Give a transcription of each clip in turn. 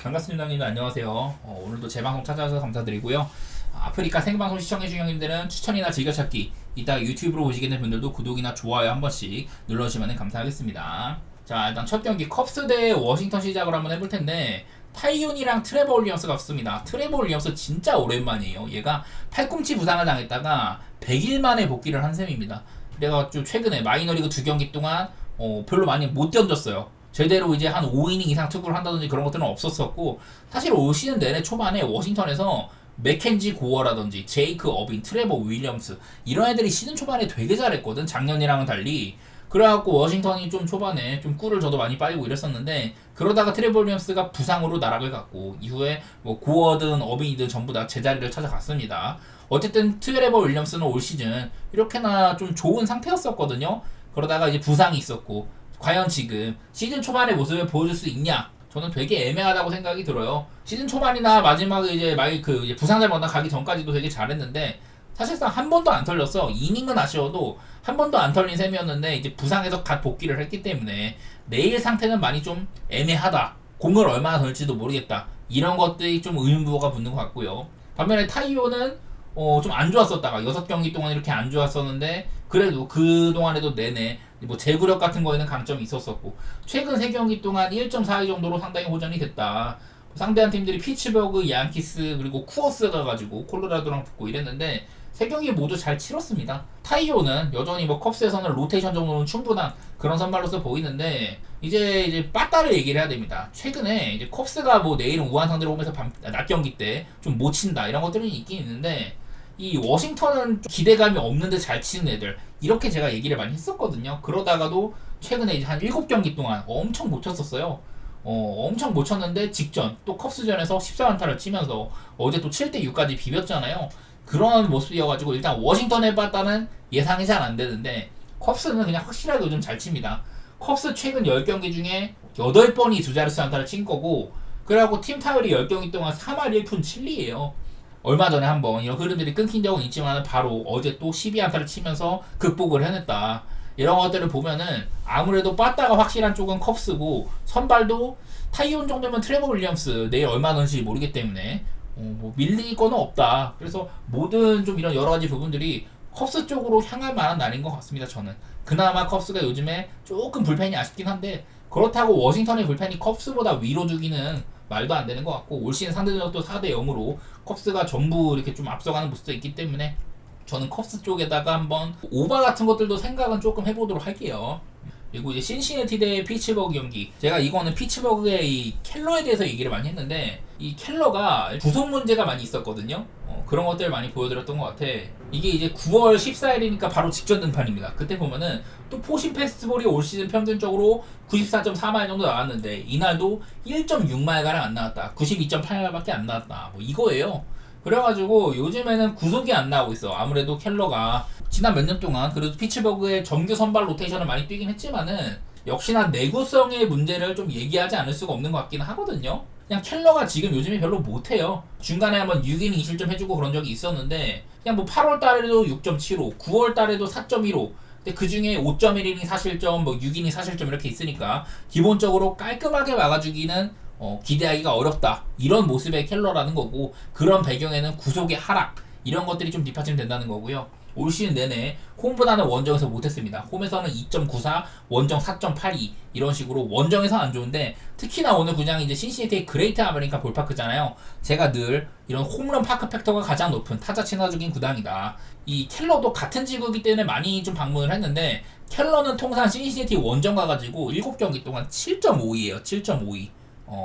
반갑습니다, 형님들. 안녕하세요. 오늘도 제 방송 찾아와서 감사드리고요. 아프리카 생방송 시청해주신 형님들은 추천이나 즐겨찾기, 이따 유튜브로 보시게 된 분들도 구독이나 좋아요 한 번씩 눌러주시면 감사하겠습니다. 자, 일단 첫 경기 컵스 대 워싱턴 시작을 한번 해볼 텐데, 타이윤이랑 트레버 윌리엄스가 붙습니다. 트레버 윌리엄스 진짜 오랜만이에요. 얘가 팔꿈치 부상을 당했다가 100일 만에 복귀를 한 셈입니다. 그래가지고 최근에 마이너리그 2경기 동안 별로 많이 못 던졌어요. 제대로 이제 한 5이닝 이상 투구를 한다든지 그런 것들은 없었었고, 사실 올 시즌 내내 초반에 워싱턴에서 맥켄지 고어라든지 제이크 어빈, 트레버 윌리엄스 이런 애들이 시즌 초반에 되게 잘했거든, 작년이랑은 달리. 그래갖고 워싱턴이 좀 초반에 좀 꿀을 저도 많이 빨고 이랬었는데, 그러다가 트레버 윌리엄스가 부상으로 나락을 갔고 이후에 뭐 고어든 어빈이든 전부 다 제자리를 찾아갔습니다. 어쨌든 트레버 윌리엄스는 올 시즌 이렇게나 좀 좋은 상태였었거든요. 그러다가 이제 부상이 있었고, 과연 지금 시즌 초반의 모습을 보여줄 수 있냐? 저는 되게 애매하다고 생각이 들어요. 시즌 초반이나 마지막에 이제 이제 부상자 만나 가기 전까지도 되게 잘했는데, 사실상 한 번도 안 털렸어. 이닝은 아쉬워도 한 번도 안 털린 셈이었는데, 이제 부상에서 갓 복귀를 했기 때문에 내일 상태는 많이 좀 애매하다. 공을 얼마나 덜지도 모르겠다. 이런 것들이 좀 의문부호가 붙는 것 같고요. 반면에 타이오는 좀 안 좋았었다가 6경기 동안 이렇게 안 좋았었는데, 그래도 그 동안에도 내내 뭐 제구력 같은 거에는 강점이 있었었고, 최근 3경기 동안 1.42 정도로 상당히 호전이 됐다. 상대한 팀들이 피츠버그, 양키스, 그리고 쿠어스가 가지고 콜로라도랑 붙고 이랬는데 3경기 모두 잘 치렀습니다. 타이오는 여전히 뭐 컵스에서는 로테이션 정도는 충분한 그런 선발로서 보이는데, 이제 빠따를 얘기를 해야 됩니다. 최근에 이제 컵스가 뭐 내일은 우한 상대로 오면서 낮 경기 때 좀 못 친다 이런 것들이 있긴 있는데, 이 워싱턴은 기대감이 없는데 잘 치는 애들, 이렇게 제가 얘기를 많이 했었거든요. 그러다가도 최근에 이제 한 7경기 동안 엄청 못 쳤었어요. 엄청 못 쳤는데 직전 또 컵스전에서 14안타를 치면서 어제 또 7대6까지 비볐잖아요. 그런 모습이어가지고 일단 워싱턴에 봤다는 예상이 잘 안 되는데, 컵스는 그냥 확실하게 요즘 잘 칩니다. 컵스 최근 10경기 중에 8번이 두 자릿수 안타를 친 거고, 그래갖고 팀 타율이 10경기 동안 3할 1푼 7리예요. 얼마 전에 한번 이런 흐름들이 끊긴 적은 있지만 바로 어제 또 12안타를 치면서 극복을 해냈다. 이런 것들을 보면은 아무래도 빠따가 확실한 쪽은 컵스고, 선발도 타이온 정도면 트레버 윌리엄스 내일 얼마 넣을지 모르기 때문에 뭐 밀릴 거는 없다. 그래서 모든 좀 이런 여러 가지 부분들이 컵스 쪽으로 향할 만한 날인 것 같습니다. 저는 그나마 컵스가 요즘에 조금 불펜이 아쉽긴 한데, 그렇다고 워싱턴의 불펜이 컵스보다 위로 두기는 말도 안 되는 것 같고, 올 시즌 상대전도 4대 0으로 컵스가 전부 이렇게 좀 앞서가는 모습도 있기 때문에 저는 컵스 쪽에다가 한번 오바 같은 것들도 생각은 조금 해보도록 할게요. 그리고 이제 신시내티 대 피츠버그 경기, 제가 이거는 피츠버그의 이 켈러에 대해서 얘기를 많이 했는데, 이 켈러가 구속 문제가 많이 있었거든요. 그런 것들을 많이 보여드렸던 것 같아. 이게 이제 9월 14일이니까 바로 직전 등판입니다. 그때 보면은 또 포신 페스티벌이 올 시즌 평균적으로 94.4마일 정도 나왔는데, 이날도 1.6마일가량 안 나왔다. 92.8마일밖에 안 나왔다. 뭐 이거예요. 그래가지고 요즘에는 구속이 안 나오고 있어. 아무래도 켈러가 지난 몇 년 동안 그래도 피츠버그의 정규 선발 로테이션을 많이 뛰긴 했지만은, 역시나 내구성의 문제를 좀 얘기하지 않을 수가 없는 것 같긴 하거든요. 그냥 켈러가 지금 요즘에 별로 못해요. 중간에 한번 6이닝 2실점 해주고 그런 적이 있었는데, 그냥 뭐 8월 달에도 6.75, 9월 달에도 4.15, 근데 그 중에 5.1이닝 4실점, 뭐 6이닝 4실점 이렇게 있으니까 기본적으로 깔끔하게 막아주기는 기대하기가 어렵다. 이런 모습의 켈러라는 거고, 그런 배경에는 구속의 하락, 이런 것들이 좀 뒷받침된다는 거고요. 올 시즌 내내 홈보다는 원정에서 못했습니다. 홈에서는 2.94, 원정 4.82 이런 식으로 원정에서 안 좋은데, 특히나 오늘 구장이 이제 신시내티의 그레이트 아메리칸 볼파크잖아요. 제가 늘 이런 홈런 파크 팩터가 가장 높은 타자 친화적인 구장이다. 이 켈러도 같은 지구이기 때문에 많이 좀 방문을 했는데, 켈러는 통상 신시내티 원정 가가지고 7경기 동안 7.52예요. 7.52.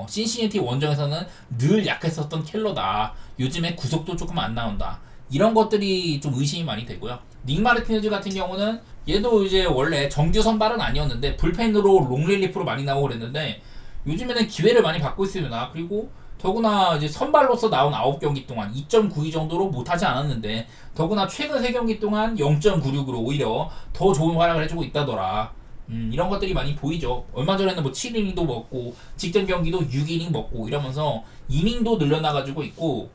신시내티 원정에서는 늘 약했었던 켈러다. 요즘에 구속도 조금 안 나온다. 이런 것들이 좀 의심이 많이 되고요. 닉 마르티네즈 같은 경우는 얘도 이제 원래 정규 선발은 아니었는데 불펜으로 롱릴리프로 많이 나오고 그랬는데, 요즘에는 기회를 많이 받고 있습니다. 그리고 더구나 이제 선발로서 나온 9경기 동안 2.92 정도로 못하지 않았는데, 더구나 최근 3경기 동안 0.96으로 오히려 더 좋은 활약을 해주고 있다더라. 이런 것들이 많이 보이죠. 얼마 전에는 뭐 7이닝도 먹고, 직전 경기도 6이닝 먹고 이러면서 이닝도 늘려나가지고 있고,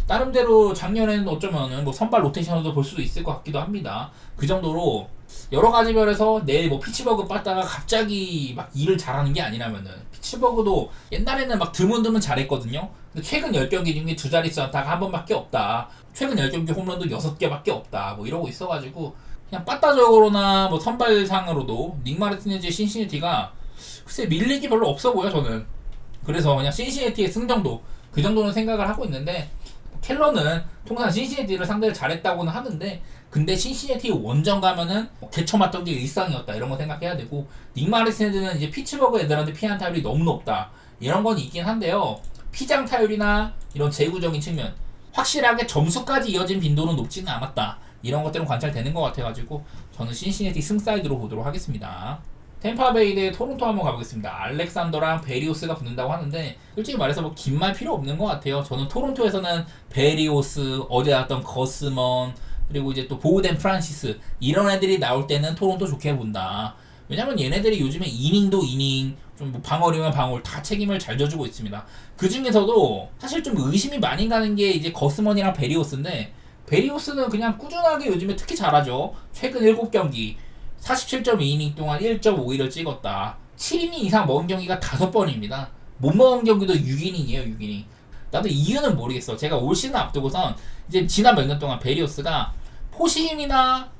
나름대로 작년에는 어쩌면은 뭐 선발 로테이션으로도 볼 수도 있을 것 같기도 합니다. 그 정도로 여러 가지 면에서 내일 뭐 피츠버그 빠따가 갑자기 막 일을 잘하는 게 아니라면은 피츠버그도 옛날에는 막 드문드문 잘했거든요. 근데 최근 10경기 중에 두 자릿수 안타가 한 번밖에 없다. 최근 10경기 홈런도 6개밖에 없다. 뭐 이러고 있어가지고 그냥 빠따적으로나 뭐 선발상으로도 닉 마르티네즈의 신시내티가 글쎄 밀리기 별로 없어 보여 저는. 그래서 그냥 신시내티의 승정도 그 정도는 생각을 하고 있는데 켈러는 통상 신시내티를 상대를 잘했다고는 하는데 근데 신시내티 원정 가면은 개쳐 맞던 게 일상이었다 이런 거 생각해야 되고 닉 마르티네즈는 이제 피츠버그 애들한테 피한 타율이 너무 높다 이런 건 있긴 한데요. 피장 타율이나 이런 제구적인 측면 확실하게 점수까지 이어진 빈도는 높지는 않았다 이런 것들은 관찰되는 것 같아가지고 저는 신시내티 승사이드로 보도록 하겠습니다. 템파베이 대 토론토 한번 가보겠습니다. 알렉산더랑 베리오스가 붙는다고 하는데 솔직히 말해서 뭐 긴 말 필요 없는 것 같아요. 저는 토론토에서는 베리오스, 어제 나왔던 거스먼 그리고 이제 또 보우덴 프란시스 이런 애들이 나올 때는 토론토 좋게 본다. 왜냐면 얘네들이 요즘에 이닝도 이닝 좀 뭐 방어리면 방어를 다 책임을 잘 져주고 있습니다. 그 중에서도 사실 좀 의심이 많이 가는 게 이제 거스먼이랑 베리오스인데 베리오스는 그냥 꾸준하게 요즘에 특히 잘하죠. 최근 7경기 47.2이닝 동안 1.51을 찍었다. 7이닝 이상 먹은 경기가 5번입니다. 못 먹은 경기도 6이닝이에요, 6이닝. 나도 이유는 모르겠어. 제가 올 시즌 앞두고선 이제 지난 몇 년 동안 베리오스가 포심이나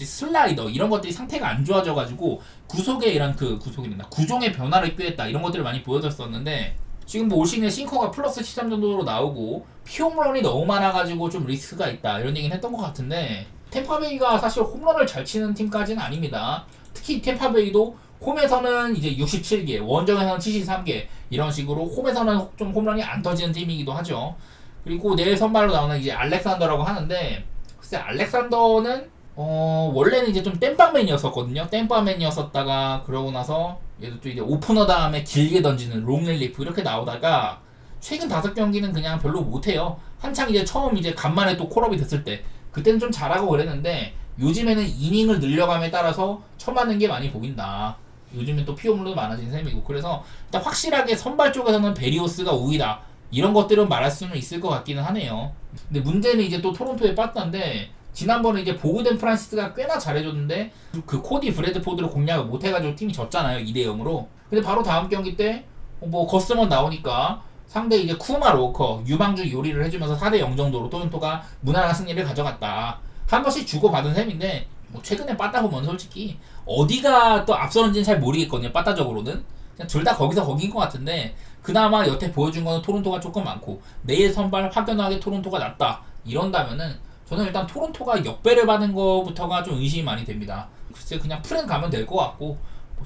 슬라이더 이런 것들이 상태가 안 좋아져가지고 구속에 이런 구종의 변화를 꾀했다 이런 것들을 많이 보여줬었는데 지금 뭐 올 시즌에 싱커가 플러스 13 정도로 나오고 피홈런이 너무 많아가지고 좀 리스크가 있다 이런 얘기는 했던 것 같은데 템파베이가 사실 홈런을 잘 치는 팀까지는 아닙니다. 특히 템파베이도 홈에서는 이제 67개, 원정에서는 73개 이런 식으로 홈에서는 좀 홈런이 안 터지는 팀이기도 하죠. 그리고 내일 선발로 나오는 이제 알렉산더라고 하는데 글쎄 알렉산더는 원래는 이제 좀 땜빵맨이었었거든요. 땜빵맨이었었다가 그러고 나서 얘도 또 이제 오프너 다음에 길게 던지는 롱릴리프 이렇게 나오다가 최근 5경기는 그냥 별로 못해요. 한창 이제 처음 이제 간만에 또 콜업이 됐을 때 그때는 좀 잘하고 그랬는데 요즘에는 이닝을 늘려감에 따라서 쳐맞는 게 많이 보인다. 요즘엔 또 피홈런도 많아진 셈이고 그래서 일단 확실하게 선발 쪽에서는 베리오스가 우위다 이런 것들은 말할 수는 있을 것 같기는 하네요. 근데 문제는 이제 또 토론토의 빠따인데 지난번에 이제 보우덴 프란시스가 꽤나 잘해줬는데 그 코디 브래드포드를 공략을 못해가지고 팀이 졌잖아요 2대0으로. 근데 바로 다음 경기 때 뭐 거스먼 나오니까 상대 이제 쿠마 로커 유망주 요리를 해주면서 4대0 정도로 토론토가 무난한 승리를 가져갔다. 한 번씩 주고받은 셈인데 뭐 최근에 빠따 보면 솔직히 어디가 또 앞서는지는 잘 모르겠거든요. 빠따적으로는 그냥 둘 다 거기서 거긴 것 같은데 그나마 여태 보여준 거는 토론토가 조금 많고 내일 선발 확연하게 토론토가 낫다 이런다면은 저는 일단 토론토가 역배를 받은 거부터가 좀 의심이 많이 됩니다. 글쎄 그냥 풀은 가면 될 것 같고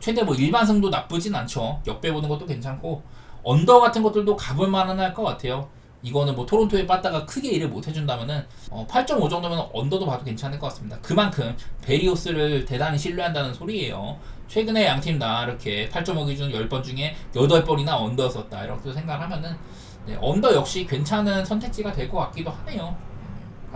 최대 뭐 일반승도 나쁘진 않죠. 역배 보는 것도 괜찮고 언더 같은 것들도 가볼 만은 할 것 같아요. 이거는 뭐 토론토에 빠따가 크게 일을 못 해준다면은 8.5 정도면 언더도 봐도 괜찮을 것 같습니다. 그만큼 베리오스를 대단히 신뢰한다는 소리예요. 최근에 양팀 다 이렇게 8.5 기준 10번 중에 8번이나 언더였었다 이렇게 생각하면은 네, 언더 역시 괜찮은 선택지가 될 것 같기도 하네요.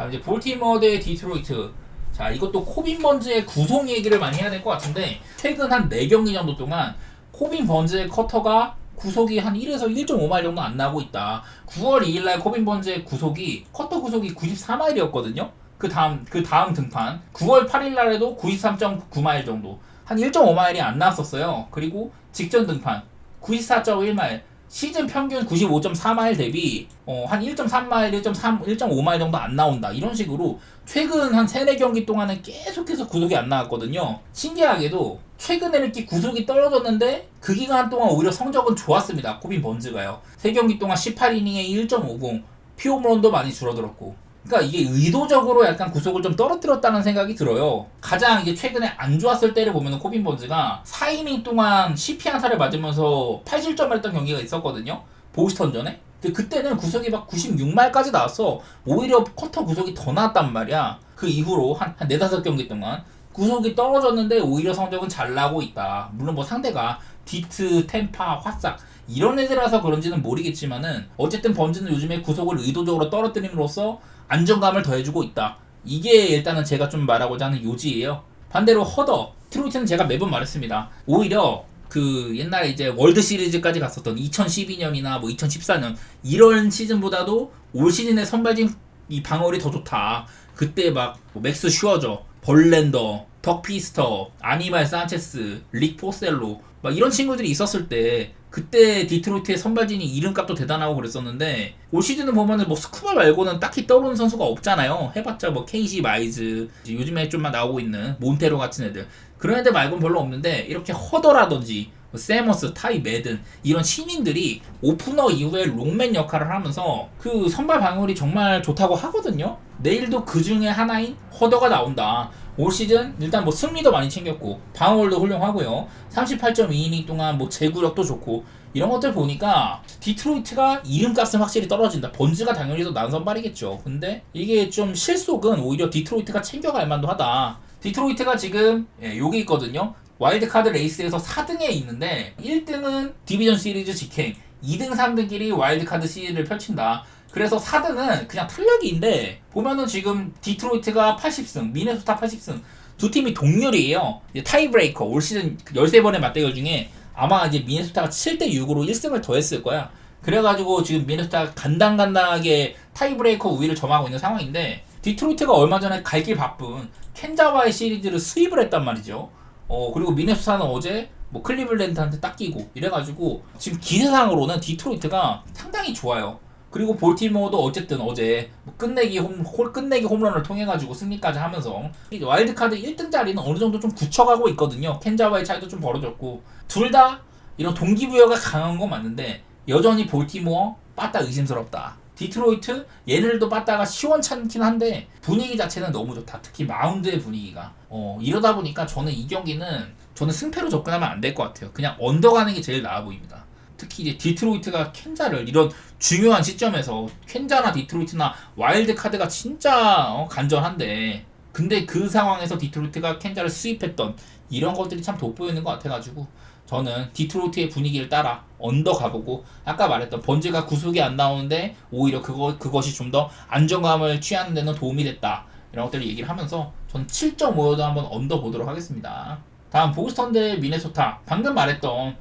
이제 볼티모어 대 디트로이트. 자 이것도 코빈 번즈의 구속 얘기를 많이 해야 될 것 같은데 최근 한 4경기 정도 동안 코빈 번즈의 커터가 구속이 한 1에서 1.5마일 정도 안 나고 있다. 9월 2일날 코빈 번즈의 커터 구속이 94마일이었거든요. 그 다음 등판 9월 8일날에도 93.9마일 정도, 한 1.5마일이 안 나왔었어요. 그리고 직전 등판 94.1마일, 시즌 평균 95.4마일 대비 한 1.3마일, 1.5마일 정도 안 나온다. 이런 식으로 최근 한 3-4경기 동안은 계속해서 구속이 안 나왔거든요. 신기하게도 최근에 이렇게 구속이 떨어졌는데 그 기간 동안 오히려 성적은 좋았습니다. 코빈 번즈가요. 3경기 동안 18이닝에 1.50, 피홈런도 많이 줄어들었고. 그러니까 이게 의도적으로 약간 구속을 좀 떨어뜨렸다는 생각이 들어요. 가장 이게 최근에 안 좋았을 때를 보면은 코빈 번즈가 4이닝 동안 CP 안타를 맞으면서 8실점을 했던 경기가 있었거든요. 보스턴전에. 근데 그때는 구속이 막 96마일까지 나왔어. 오히려 커터 구속이 더 나왔단 말이야. 그 이후로 한 4-5경기 동안 구속이 떨어졌는데 오히려 성적은 잘 나고 있다. 물론 뭐 상대가 디트, 템파, 화싹 이런 애들이라서 그런지는 모르겠지만은 어쨌든 번즈는 요즘에 구속을 의도적으로 떨어뜨림으로써 안정감을 더해주고 있다. 이게 일단은 제가 좀 말하고자 하는 요지예요. 반대로 허더, 트로이트는 제가 매번 말했습니다. 오히려 그 옛날에 이제 월드 시리즈까지 갔었던 2012년이나 뭐 2014년 이런 시즌보다도 올 시즌에 선발진 이 방어율이 더 좋다. 그때 막 맥스 슈어저, 벌랜더, 덕 피스터, 아니발 산체스, 릭 포셀로 막 이런 친구들이 있었을 때 그때 디트로이트의 선발진이 이름값도 대단하고 그랬었는데 올 시즌은 보면은 뭐 스쿠바 말고는 딱히 떠오르는 선수가 없잖아요. 해봤자 뭐 케이시 마이즈, 요즘에 좀만 나오고 있는 몬테로 같은 애들, 그런 애들 말고는 별로 없는데 이렇게 허더라든지 세머스, 타이 매든 이런 신인들이 오프너 이후에 롱맨 역할을 하면서 그 선발 방어율이 정말 좋다고 하거든요. 내일도 그 중에 하나인 허더가 나온다. 올 시즌 일단 뭐 승리도 많이 챙겼고 방어율도 훌륭하고요. 38.2이닝 동안 뭐 제구력도 좋고 이런 것들 보니까 디트로이트가 이름값은 확실히 떨어진다. 번즈가 당연히 더 나은 선발이겠죠. 근데 이게 좀 실속은 오히려 디트로이트가 챙겨갈 만도 하다. 디트로이트가 지금 여기 있거든요. 와일드카드 레이스에서 4등에 있는데 1등은 디비전 시리즈 직행, 2등 3등끼리 와일드카드 시리즈를 펼친다. 그래서 4등은 그냥 탈락인데 보면은 지금 디트로이트가 80승, 미네소타 80승, 두 팀이 동률이에요. 타이브레이커 올 시즌 13번의 맞대결 중에 아마 이제 미네소타가 7대6으로 1승을 더 했을 거야. 그래가지고 지금 미네소타가 간당간당하게 타이브레이커 우위를 점하고 있는 상황인데 디트로이트가 얼마 전에 갈 길 바쁜 켄자와의 시리즈를 수입을 했단 말이죠. 그리고 미네소타는 어제 뭐 클리블랜드한테 닦이고 이래가지고 지금 기세상으로는 디트로이트가 상당히 좋아요. 그리고 볼티모어도 어쨌든 어제 뭐 끝내기 홈런을 통해가지고 승리까지 하면서 와일드카드 1등 자리는 어느 정도 좀 굳혀가고 있거든요. 켄자와의 차이도 좀 벌어졌고 둘 다 이런 동기부여가 강한 건 맞는데 여전히 볼티모어 빠따 의심스럽다. 디트로이트 얘네들도 빠따가 시원찮긴 한데 분위기 자체는 너무 좋다. 특히 마운드의 분위기가 이러다 보니까 저는 이 경기는 승패로 접근하면 안 될 것 같아요. 그냥 언더가는 게 제일 나아 보입니다. 특히 이제 디트로이트가 켄자를 이런 중요한 시점에서 켄자나 디트로이트나 와일드카드가 진짜 간절한데 근데 그 상황에서 디트로이트가 켄자를 수입했던 이런 것들이 참 돋보이는 것 같아가지고 저는 디트로이트의 분위기를 따라 언더 가보고 아까 말했던 번즈가 구속이 안 나오는데 오히려 그것이 좀 더 안정감을 취하는 데는 도움이 됐다 이런 것들을 얘기를 하면서 전 7.5여도 한번 언더 보도록 하겠습니다. 다음 보스턴 대 미네소타. 방금 말했던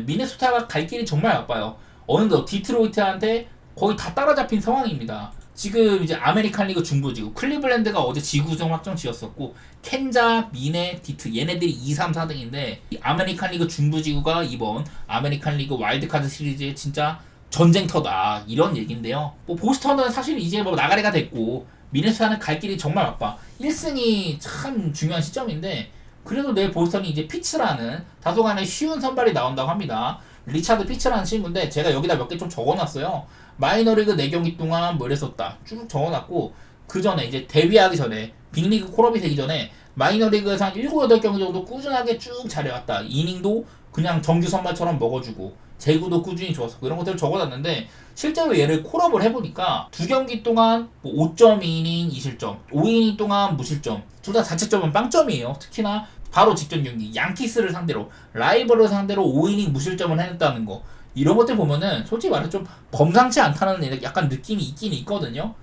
미네소타가 갈 길이 정말 바빠요. 어느덧 디트로이트한테 거의 다 따라잡힌 상황입니다. 지금 이제 아메리칸 리그 중부지구 클리블랜드가 어제 지구 우승 확정 지었었고 켄자, 미네, 디트 얘네들이 2, 3, 4등인데 아메리칸 리그 중부지구가 이번 아메리칸 리그 와일드카드 시리즈의 진짜 전쟁터다 이런 얘기인데요. 뭐 보스턴은 사실 이제 뭐 나가리가 됐고 미네소타는 갈 길이 정말 바빠. 1승이 참 중요한 시점인데 그래도 내일 보스턴이 이제 피츠라는 다소간에 쉬운 선발이 나온다고 합니다. 리차드 피츠라는 친구인데 제가 여기다 몇 개 좀 적어놨어요. 마이너리그 4경기 동안 뭐 이랬었다 쭉 적어놨고 그 전에 이제 데뷔하기 전에 빅리그 콜업이 되기 전에 마이너리그에서 한 7, 8경기 정도 꾸준하게 쭉 잘해왔다. 이닝도 그냥 정규 선발처럼 먹어주고 제구도 꾸준히 좋았었고 이런 것들을 적어놨는데 실제로 얘를 콜업을 해보니까 2경기 동안 뭐 5.2이닝 2실점 5이닝 동안 무실점 둘 다 자책점은 빵점이에요. 특히나 바로 직전 경기 양키스를 상대로 라이벌을 상대로 5이닝 무실점을 해냈다는 거 이런 것들 보면은 솔직히 말해 좀 범상치 않다는 약간 느낌이 있긴 있거든요.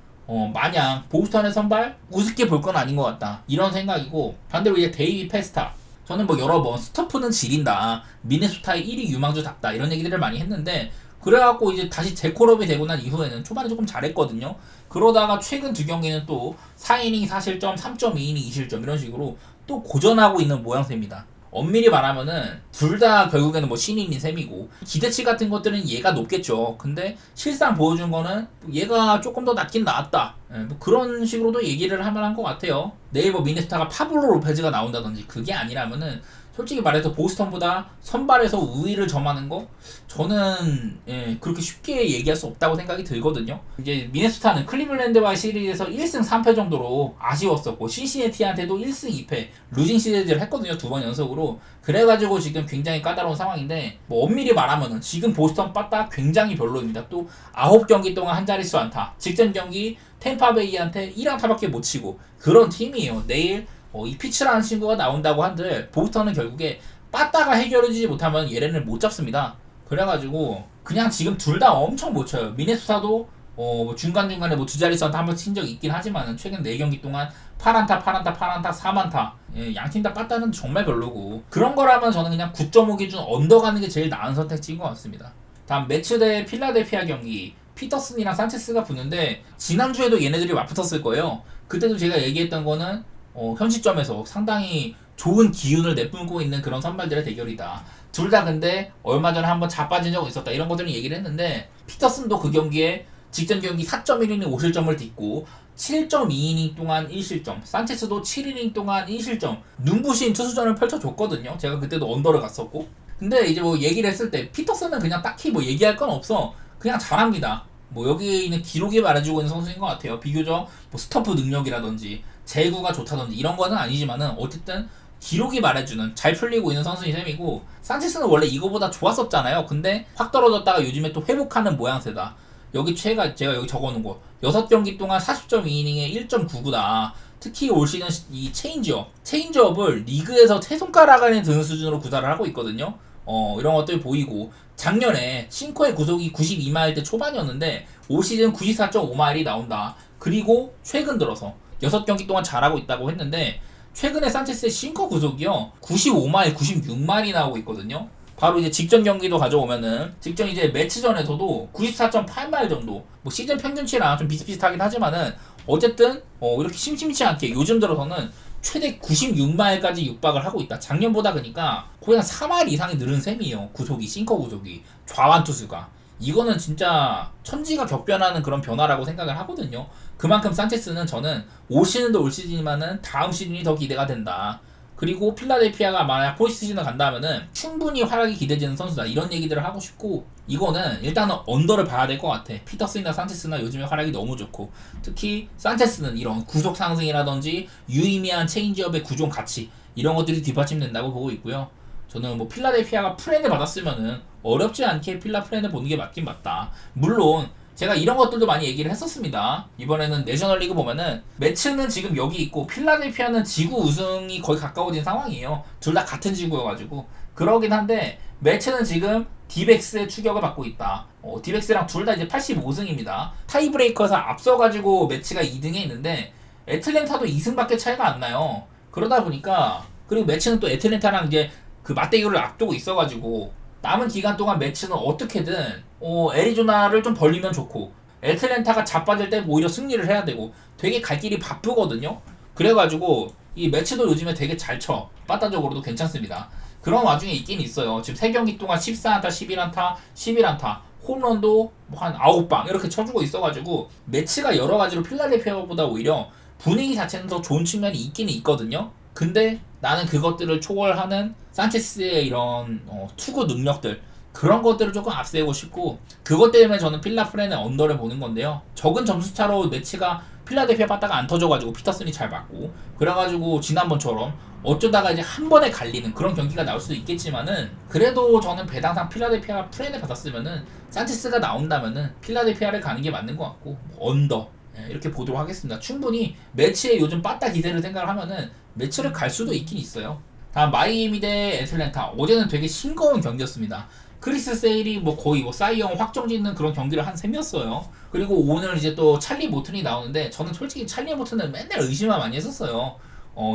마냥 보스턴의 선발 우습게 볼 건 아닌 것 같다 이런 생각이고 반대로 이제 데이비 페스타 저는 뭐 여러 번 스토프는 지린다 미네소타의 1위 유망주답다 이런 얘기들을 많이 했는데 그래갖고 이제 다시 재콜업이 되고 난 이후에는 초반에 조금 잘했거든요. 그러다가 최근 2경기는 또 4이닝 4실점 3.2이닝 2실점 이런 식으로 또 고전하고 있는 모양새입니다. 엄밀히 말하면은 둘 다 결국에는 뭐 신인인 셈이고 기대치 같은 것들은 얘가 높겠죠. 근데 실상 보여준 거는 얘가 조금 더 낫긴 나았다. 뭐 그런 식으로도 얘기를 하면 한 것 같아요. 내일 뭐 미네소타가 파블로 로페즈가 나온다든지 그게 아니라면은 솔직히 말해서 보스턴보다 선발에서 우위를 점하는 거 저는 그렇게 쉽게 얘기할 수 없다고 생각이 들거든요. 이제 미네소타는 클리블랜드와의 시리즈에서 1승 3패 정도로 아쉬웠었고 신시내티한테도 1승 2패 루징 시리즈를 했거든요. 2번 연속으로. 그래가지고 지금 굉장히 까다로운 상황인데 뭐 엄밀히 말하면은 지금 보스턴 빠따 굉장히 별로입니다. 또 9경기 동안 한 자릿수 안타 직전 경기 템파베이한테 1안타밖에 못 치고 그런 팀이에요. 내일 이 피츠라는 친구가 나온다고 한들 보스턴은 결국에 빠따가 해결해주지 못하면 얘네를 못 잡습니다. 그래가지고 그냥 지금 둘 다 엄청 못 쳐요. 미네소타도 뭐 중간중간에 뭐 두 자릿수 안타 한번 친 적이 있긴 하지만 최근 4경기 동안 8안타 4만타 양팀 다 빠따는 정말 별로고 그런 거라면 저는 그냥 9.5 기준 언더 가는 게 제일 나은 선택지인 것 같습니다. 다음 매츠 대 필라델피아 경기 피터슨이랑 산체스가 붙는데 지난주에도 얘네들이 맞붙었을 거예요. 그때도 제가 얘기했던 거는 현 시점에서 상당히 좋은 기운을 내뿜고 있는 그런 선발들의 대결이다. 둘 다 근데 얼마 전에 한번 자빠진 적이 있었다. 이런 것들은 얘기를 했는데 피터슨도 그 경기에 직전 경기 4.1이닝 5실점을 딛고 7.2이닝 동안 1실점, 산체스도 7이닝 동안 1실점, 눈부신 투수전을 펼쳐줬거든요. 제가 그때도 언더를 갔었고. 근데 이제 뭐 얘기를 했을 때 피터슨은 그냥 딱히 뭐 얘기할 건 없어. 그냥 잘합니다. 뭐 여기 있는 기록이 말해주고 있는 선수인 것 같아요. 비교적 뭐 스토프 능력이라든지 제구가 좋다든지 이런 거는 아니지만은 어쨌든 기록이 말해주는 잘 풀리고 있는 선수인 셈이고, 산체스는 원래 이거보다 좋았었잖아요. 근데 확 떨어졌다가 요즘에 또 회복하는 모양새다. 여기 제가 여기 적어놓은 거 6경기 동안 40.2이닝에 1.99다. 특히 올 시즌 이 체인지업을 리그에서 세 손가락 안에 드는 수준으로 구사를 하고 있거든요. 이런 것들 보이고, 작년에 싱커의 구속이 92마일대 초반이었는데 올 시즌 94.5마일이 나온다. 그리고 최근 들어서 6경기 동안 잘하고 있다고 했는데 최근에 산체스의 싱커 구속이요 95마일, 96마일이 나오고 있거든요. 바로 이제 직전 경기도 가져오면은 직전 이제 매치전에서도 94.8마일 정도, 뭐 시즌 평균치랑 좀 비슷비슷하긴 하지만은 어쨌든 이렇게 심심치 않게 요즘 들어서는 최대 96마일까지 육박을 하고 있다. 작년보다 그러니까 거의 한 4마일 이상이 늘은 셈이에요. 구속이, 싱커 구속이, 좌완 투수가. 이거는 진짜 천지가 격변하는 그런 변화라고 생각을 하거든요. 그만큼 산체스는 저는 올 시즌도 올 시즌이지만은 다음 시즌이 더 기대가 된다. 그리고 필라델피아가 만약 포스트시즌을 간다면은 충분히 활약이 기대되는 선수다. 이런 얘기들을 하고 싶고, 이거는 일단은 언더를 봐야 될 것 같아. 피터슨이나 산체스나 요즘에 활약이 너무 좋고, 특히 산체스는 이런 구속 상승이라든지 유의미한 체인지업의 구종 가치, 이런 것들이 뒷받침된다고 보고 있고요. 저는 뭐 필라델피아가 프렌을 받았으면은 어렵지 않게 필라 프렌을 보는 게 맞긴 맞다. 물론 제가 이런 것들도 많이 얘기를 했었습니다. 이번에는 내셔널리그 보면은 매츠는 지금 여기 있고 필라델피아는 지구 우승이 거의 가까워진 상황이에요. 둘 다 같은 지구여가지고. 그러긴 한데 매츠는 지금 디백스의 추격을 받고 있다. 디백스랑 둘 다 이제 85승입니다. 타이브레이커에서 앞서가지고 매치가 2등에 있는데 애틀랜타도 2승밖에 차이가 안 나요. 그러다 보니까, 그리고 매치는 또 애틀랜타랑 이제 그 맞대결을 앞두고 있어가지고 남은 기간 동안 매치는 어떻게든 애리조나를 좀 벌리면 좋고, 애틀랜타가 자빠질 때 오히려 승리를 해야 되고 되게 갈 길이 바쁘거든요. 그래가지고 이 매치도 요즘에 되게 잘 쳐. 빠따적으로도 괜찮습니다. 그런 와중에 있긴 있어요. 지금 3경기 동안 14안타, 11안타, 11안타, 홈런도 한 9방 이렇게 쳐주고 있어가지고 매치가 여러 가지로 필라델피아보다 오히려 분위기 자체는 더 좋은 측면이 있긴 있거든요. 근데 나는 그것들을 초월하는 산체스의 이런 투구 능력들, 그런 것들을 조금 앞세우고 싶고, 그것 때문에 저는 필라프렌의 언더를 보는 건데요. 적은 점수차로 매치가 필라델피아 빠따가 안 터져가지고 피터슨이 잘 맞고, 그래가지고 지난번처럼 어쩌다가 이제 한 번에 갈리는 그런 경기가 나올 수도 있겠지만은, 그래도 저는 배당상 필라델피아가 프렌을 받았으면은 산체스가 나온다면은 필라델피아를 가는 게 맞는 것 같고, 언더 이렇게 보도록 하겠습니다. 충분히 매치에 요즘 빠따 기세를 생각을 하면은 매치를 갈 수도 있긴 있어요. 다음 마이애미 대 애틀랜타. 어제는 되게 싱거운 경기였습니다. 크리스 세일이 뭐 거의 뭐 사이영 확정짓는 그런 경기를 한 셈이었어요. 그리고 오늘 이제 또 찰리 모튼이 나오는데, 저는 솔직히 찰리 모튼은 맨날 의심을 많이 했었어요.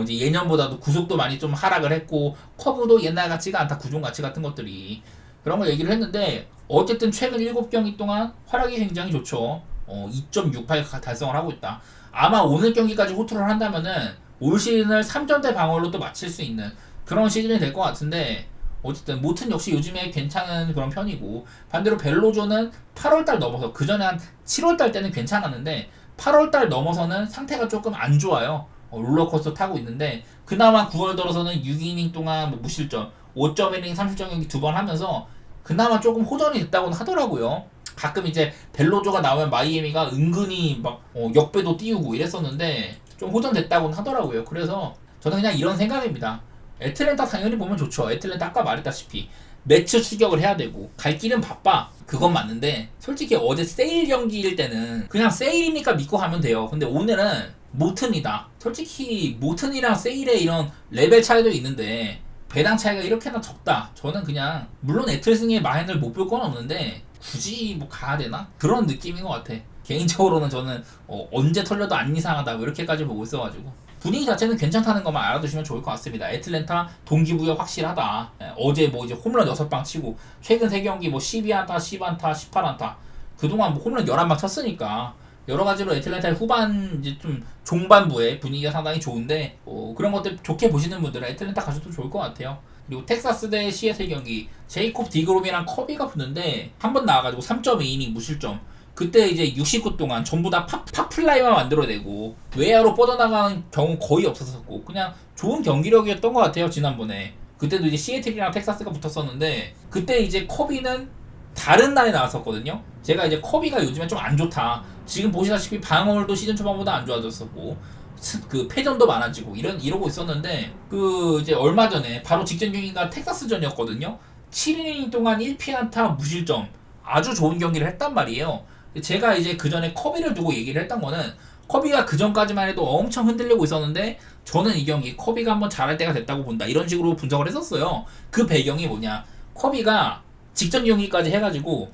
이제 예년보다도 구속도 많이 좀 하락을 했고 커브도 옛날 같지가 않다, 구종 가치 같은 것들이. 그런 걸 얘기를 했는데 어쨌든 최근 7경기 동안 활약이 굉장히 좋죠. 2.68 달성을 하고 있다. 아마 오늘 경기까지 호투를 한다면은 올 시즌을 3전대 방어로 또 마칠 수 있는 그런 시즌이 될 것 같은데, 어쨌든 모튼 역시 요즘에 괜찮은 그런 편이고, 반대로 벨로조는 8월달 넘어서, 그 전에 한 7월달 때는 괜찮았는데 8월달 넘어서는 상태가 조금 안 좋아요. 롤러코스터 타고 있는데, 그나마 9월 들어서는 6이닝 동안 뭐 무실점, 5.1이닝 3실점 경기 2번 하면서 그나마 조금 호전이 됐다고는 하더라고요. 가끔 이제 벨로조가 나오면 마이애미가 은근히 막 역배도 띄우고 이랬었는데 좀 호전됐다고는 하더라고요. 그래서 저는 그냥 이런 생각입니다. 애틀랜타 당연히 보면 좋죠. 애틀랜타 아까 말했다시피 매치 추격을 해야 되고 갈 길은 바빠. 그건 맞는데 솔직히 어제 세일 경기일 때는 그냥 세일이니까 믿고 가면 돼요. 근데 오늘은 모튼이다. 솔직히 모튼이랑 세일의 이런 레벨 차이도 있는데 배당 차이가 이렇게나 적다. 저는 그냥, 물론 애틀승의 마인을 못 볼 건 없는데 굳이 뭐 가야 되나? 그런 느낌인 것 같아. 개인적으로는 저는 언제 털려도 안 이상하다 뭐 이렇게까지 보고 있어가지고 분위기 자체는 괜찮다는 것만 알아두시면 좋을 것 같습니다. 애틀랜타 동기부여 확실하다. 어제 뭐 이제 홈런 6방 치고 최근 3경기 뭐 12안타, 10안타, 18안타, 그동안 뭐 홈런 11방 쳤으니까 여러 가지로 애틀랜타의 후반 이제 좀 종반부의 분위기가 상당히 좋은데 그런 것들 좋게 보시는 분들은 애틀랜타 가셔도 좋을 것 같아요. 그리고 텍사스 대 시애틀 경기 제이콥 디그롬이랑 커비가 붙는데 한 번 나와가지고 3.2이닝 무실점. 그때 이제 69 동안 전부 다 팝플라이만 만들어내고 외야로 뻗어나가는 경우 거의 없었었고 그냥 좋은 경기력이었던 것 같아요. 지난번에 그때도 이제 시애틀이랑 텍사스가 붙었었는데 그때 이제 커비는 다른 날에 나왔었거든요. 제가 이제 커비가 요즘에 좀 안 좋다. 지금 보시다시피 방어율도 시즌 초반보다 안 좋아졌었고 그 패전도 많아지고 이러고 있었는데 그 이제 얼마 전에 바로 직전 경기가 텍사스전이었거든요. 7이닝 동안 1피안타 무실점 아주 좋은 경기를 했단 말이에요. 제가 이제 그 전에 커비를 두고 얘기를 했던 거는 커비가 그 전까지만 해도 엄청 흔들리고 있었는데 저는 이 경기 커비가 한번 잘할 때가 됐다고 본다 이런 식으로 분석을 했었어요. 그 배경이 뭐냐, 커비가 직전 경기까지 해가지고